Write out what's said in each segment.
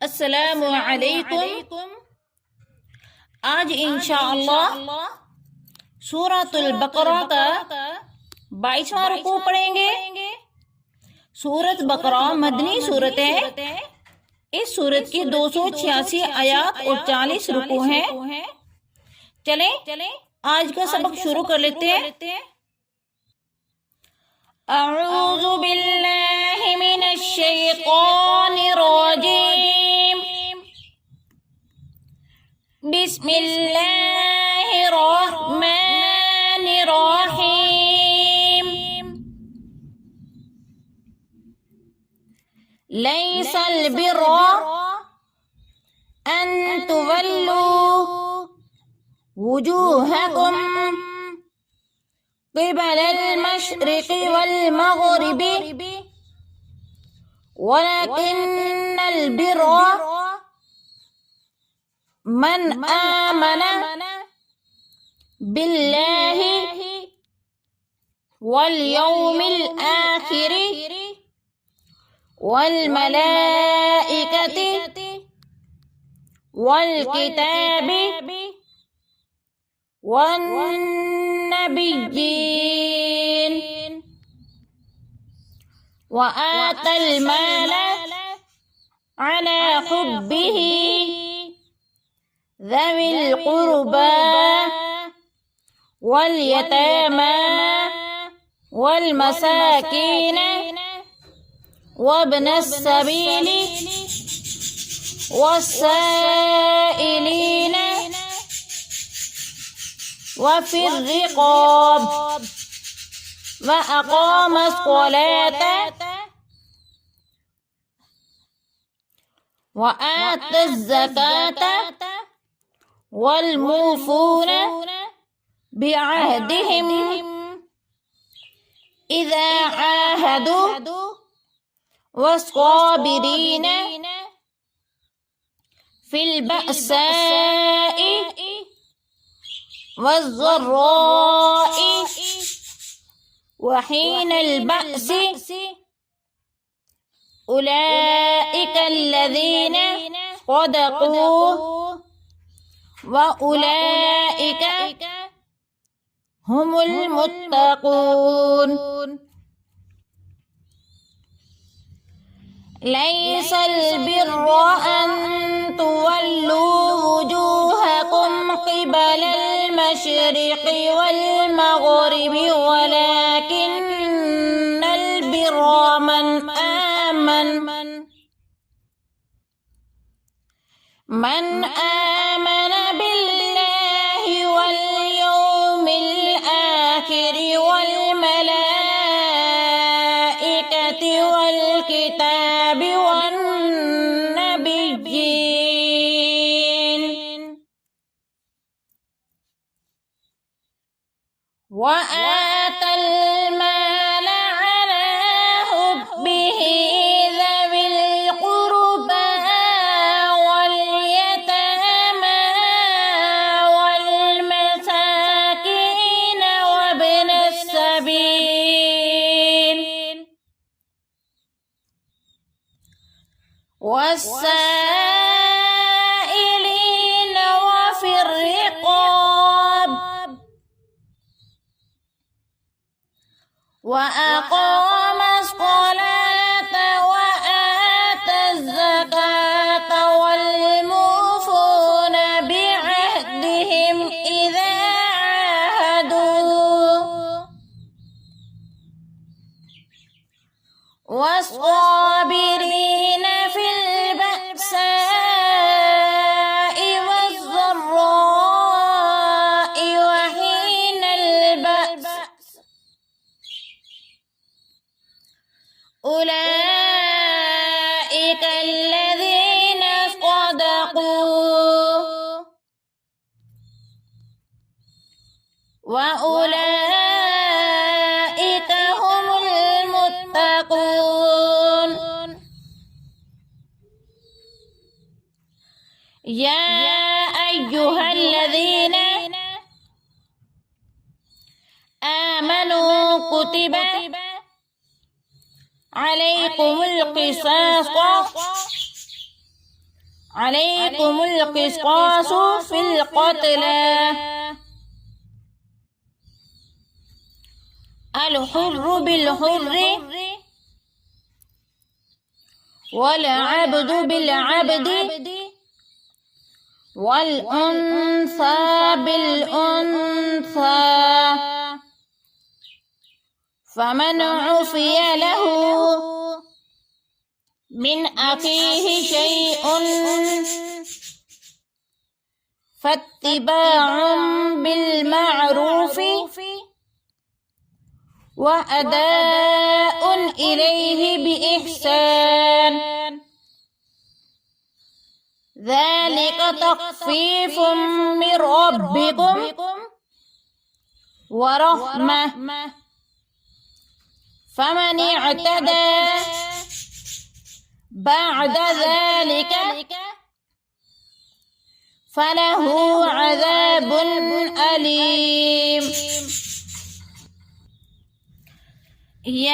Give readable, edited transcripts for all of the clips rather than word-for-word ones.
अस्सलामु अलैकुम। आज इंशाअल्लाह सूरतुल बकरा का 22वां रुकू पढ़ेंगे। सूरत बकरा मदनी सूरत है। इस सूरत की 286 आयात और 40 रुकू हैं। चलें आज का सबक शुरू कर लेते हैं। अऊज़ु बिल्लाहि मिनश शैतानिर रजीम। बिस्मिल्लाहिर रहमानिर रहीम। लैसल बिर्रा अन तुवल्लू वुजूहकुम क़िबलल मशरिक़ि वल मग़रिबि वलकिन्नल बिर्रा मन आमन बिल्लाहि वल यौमिल आखिरि वल मलाइकति वल किताबि वन नबिय्यीन व आतल माल अला हुब्बिही ज़विल क़ुर्बा वल यतामा वल मसाकीन वब्नस सबीली वस्साइलीन वफ़िर रिक़ाब व अक़ामस स्वलात व आतज़ ज़कात वल मूफ़ून बिअहदिहिम इज़ा आहदू वस्साबिरीन फिल बअसाइ वज़्ज़र्राइ वहीनल बअसी उलाइका अल्लज़ीन सदक़ू व उलाइका हुमुल मुत्तक़ून। लैसल बिर्रा अन तुवल्लू वुजूहकुम क़िबलल मशरिक़ि वल मग़रिबि वलकिन्नल बिर्रा मन आमन बिल्लाहि वल यौमिल आखिरि वल मलाइकति वल किताबि वन नबिय्यीन व आतल माल अला हुब्बिही ज़विल क़ुर्बा वल यतामा वल मसाकीन वब्नस सबील वस्साइलीन वफ़िर रिक़ाब व अक़ामस स्वलात व आतज़ ज़कात वल मूफ़ून बिअहदिहिम इज़ा आहदू वस्साबिरीन फिल बअसाइ वज़्ज़र्राइ वहीनल बअस उलाइका अल्लज़ीन सदक़ू व उलाइका हुमुल मुत्तक़ून। या अय्युहल्लज़ीन आमनू कुतिबा अलैकुमुल क़िसास عليكم القصاص في القتلى الحر بالحر والعبد بالعبد والأنثى بالأنثى فمن عفي له من أخيه شيء فاتباع بالمعروف وأداء إليه بإحسان ذلك تخفيف من ربكم ورحمة فمن اعتدى بعد ذلك فله عذاب أليم يا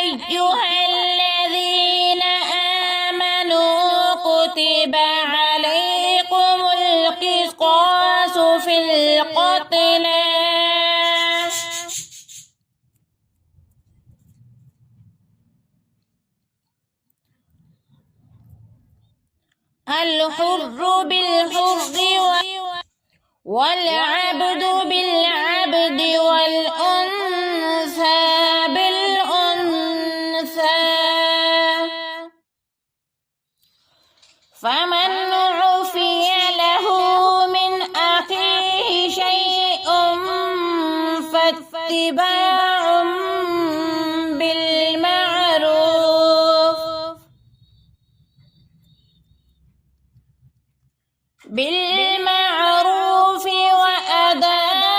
أيها الذين آمنوا كتب عليكم القصاص في القتلى الحر بالحر والعبد بالعبد والأنثى بالأنثى فمن عفي له من أخيه شيء فاتباع بالمعروف وأداء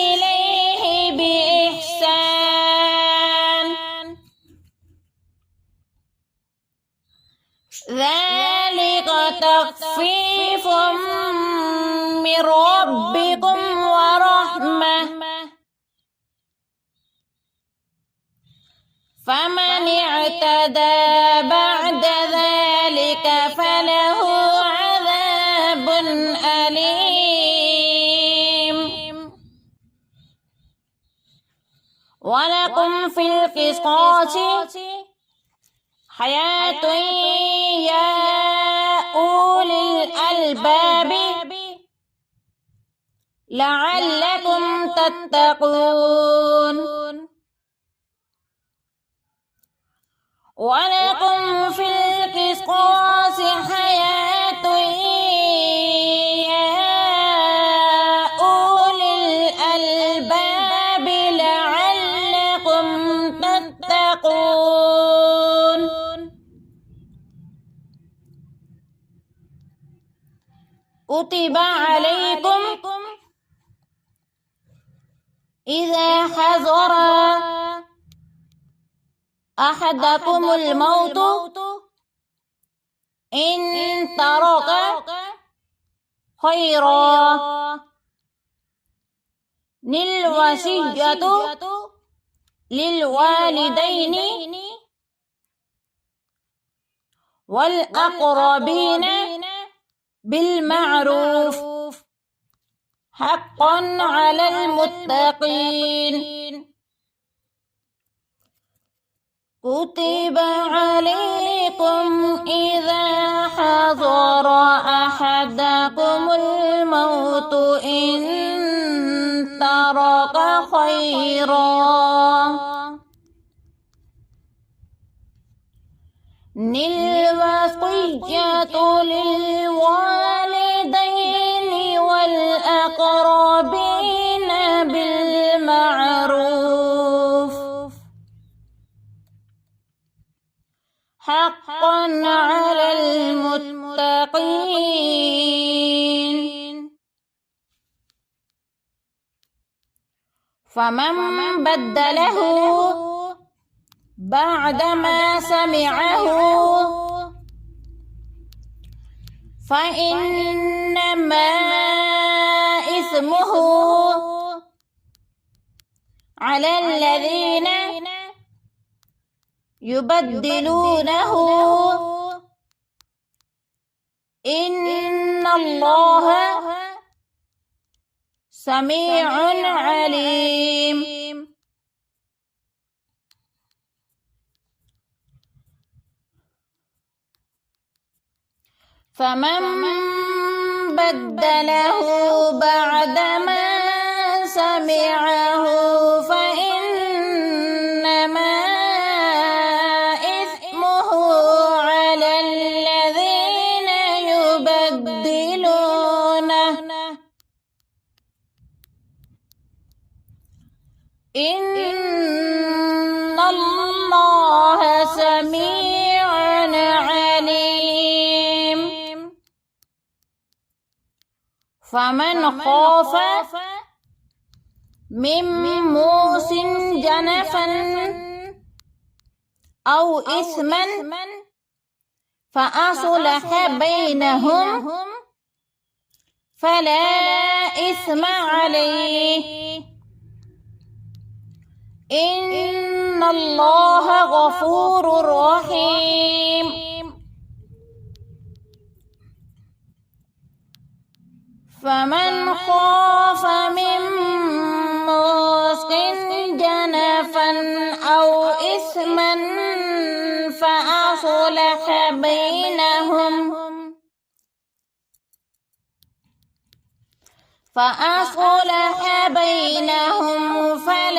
إليه بإحسان ذلك تخفيف من ربكم ورحمة فمن اعتدى بعد ذلك فله عذاب أليم ولكم في القصاص حياة يا أولي الألباب لعلكم تتقون ولكم في القصاص حياة يا أولي الألباب لعلكم تتقون كتب عليكم إذا حضر أحدكم الموت إن ترك خيرا للوصية للوالدين والأقربين بالمعروف حقا على المتقين كتب عليكم إذا حضر أحدكم الموت إن ترك خيرا الوصية للوالدين والأقربين بالمعروف حقا على المتقين فمن بدله بعدما سمعه فإنما إثمه على الذين يبدلونه إن الله سميع عليم. فمن بدله بعدما سمعه فإنما إثمه على الذين يبدلونه إن الله سميع عليم. فمن خاف من موص جنفا أو إثما فأصلح بينهم فلا إثم عليه إن الله غفور رحيم. فمن خاف من موص جنفا أو إثما فأصلح بينهم فلا